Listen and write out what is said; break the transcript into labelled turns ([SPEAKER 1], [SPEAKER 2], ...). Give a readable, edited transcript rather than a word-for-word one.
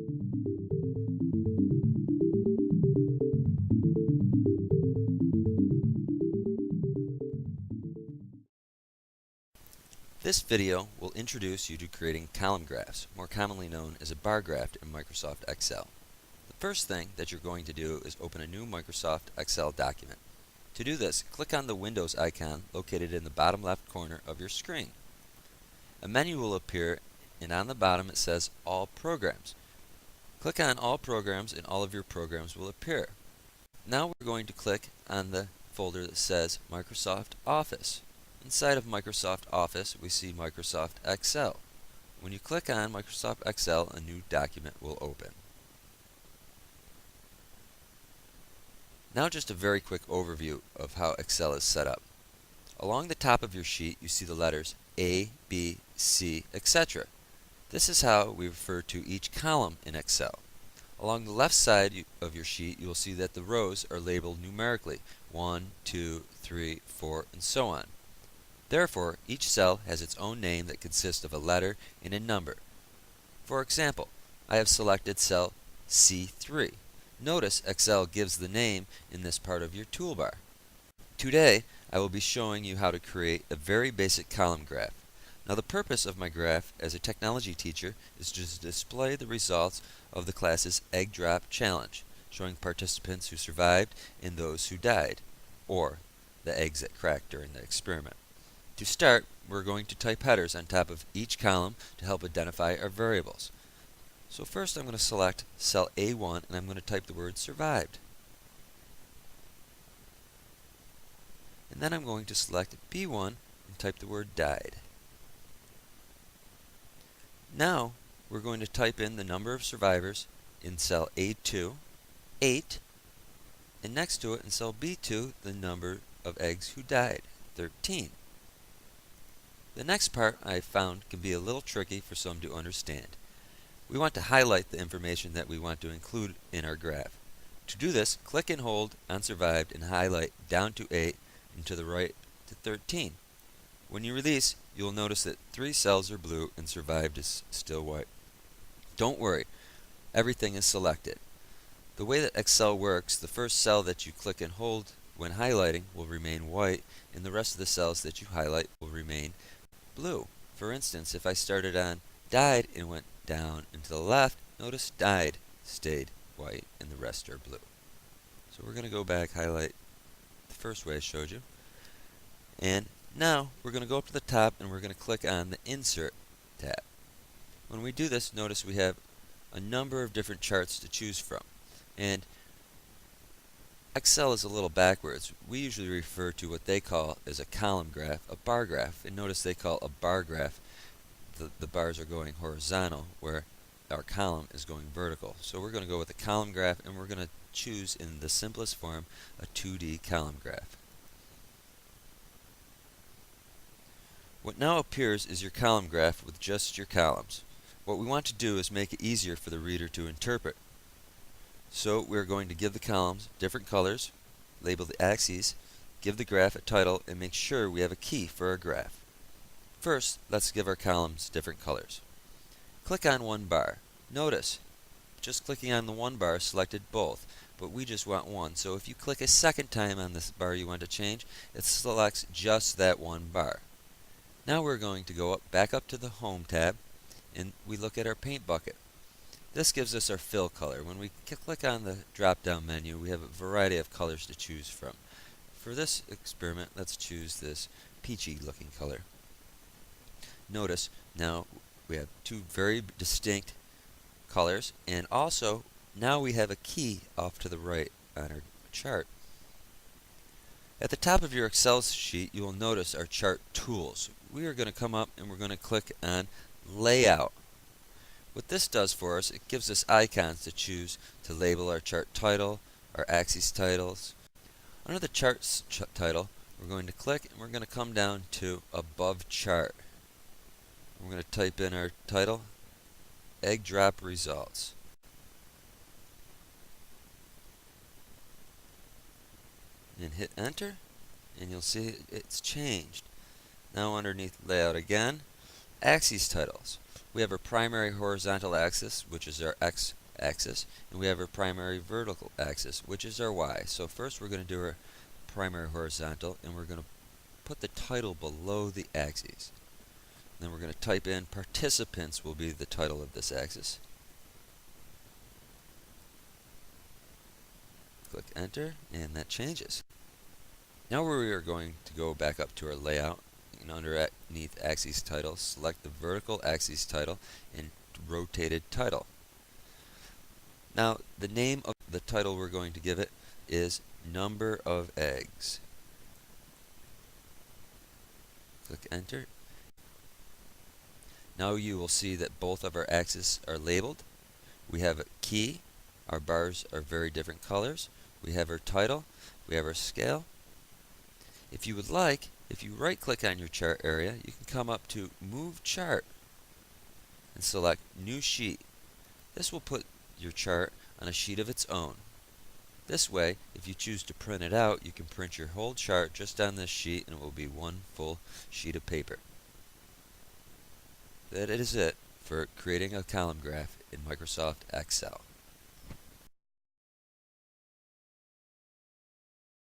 [SPEAKER 1] This video will introduce you to creating column graphs, more commonly known as a bar graph in Microsoft Excel. The first thing that you're going to do is open a new Microsoft Excel document. To do this, click on the Windows icon located in the bottom left corner of your screen. A menu will appear, and on the bottom it says All Programs. Click on All Programs and all of your programs will appear. Now we're going to click on the folder that says Microsoft Office. Inside of Microsoft Office, we see Microsoft Excel. When you click on Microsoft Excel, a new document will open. Now just a very quick overview of how Excel is set up. Along the top of your sheet, you see the letters A, B, C, etc. This is how we refer to each column in Excel. Along the left side of your sheet, you will see that the rows are labeled numerically, 1, 2, 3, 4, and so on. Therefore, each cell has its own name that consists of a letter and a number. For example, I have selected cell C3. Notice Excel gives the name in this part of your toolbar. Today, I will be showing you how to create a very basic column graph. Now, the purpose of my graph as a technology teacher is to display the results of the class's Egg Drop Challenge, showing participants who survived and those who died, or the eggs that cracked during the experiment. To start, we're going to type headers on top of each column to help identify our variables. So first I'm going to select cell A1 and I'm going to type the word survived. And then I'm going to select B1 and type the word died. Now we're going to type in the number of survivors in cell A2, 8, and next to it in cell B2 the number of eggs who died, 13. The next part I found can be a little tricky for some to understand. We want to highlight the information that we want to include in our graph. To do this, click and hold on survived and highlight down to 8 and to the right to 13. When you release, you'll notice that 3 cells are blue and survived is still white. Don't worry, everything is selected. The way that Excel works, the first cell that you click and hold when highlighting will remain white and the rest of the cells that you highlight will remain blue. For instance, if I started on died and went down and to the left, notice died stayed white and the rest are blue. So we're going to go back, highlight the first way I showed you. And now we're going to go up to the top and we're going to click on the Insert tab. When we do this, notice we have a number of different charts to choose from. And Excel is a little backwards. We usually refer to what they call as a column graph, a bar graph. And notice they call a bar graph, the bars are going horizontal, where our column is going vertical. So we're going to go with a column graph, and we're going to choose in the simplest form a 2D column graph. What now appears is your column graph with just your columns. What we want to do is make it easier for the reader to interpret. So we're going to give the columns different colors, label the axes, give the graph a title, and make sure we have a key for our graph. First, let's give our columns different colors. Click on one bar. Notice, just clicking on the one bar selected both, but we just want one. So if you click a second time on this bar you want to change, it selects just that one bar. Now we're going to go back up to the Home tab, and we look at our paint bucket. This gives us our fill color. When we click on the drop-down menu, we have a variety of colors to choose from. For this experiment, let's choose this peachy looking color. Notice now we have 2 very distinct colors, and also now we have a key off to the right on our chart. At the top of your Excel sheet, you will notice our chart tools. We are going to come up and we're going to click on Layout. What this does for us, it gives us icons to choose to label our chart title, our axis titles. Under the chart's title, we're going to click and we're going to come down to Above Chart. We're going to type in our title, Egg Drop Results. And hit enter, and you'll see it's changed. Now underneath Layout again, Axes Titles. We have our primary horizontal axis, which is our X axis, and we have our primary vertical axis, which is our Y. So first we're going to do our primary horizontal, and we're going to put the title below the axes. Then we're going to type in participants will be the title of this axis. Click enter, and that changes. Now we are going to go back up to our layout, and underneath axis title, select the vertical axis title and rotated title. Now the name of the title we're going to give it is number of eggs. Click enter. Now you will see that both of our axes are labeled. We have a key, our bars are very different colors. We have our title, we have our scale. If you would like, if you right click on your chart area, you can come up to Move Chart and select New Sheet. This will put your chart on a sheet of its own. This way, if you choose to print it out, you can print your whole chart just on this sheet and it will be one full sheet of paper. That is it for creating a column graph in Microsoft Excel.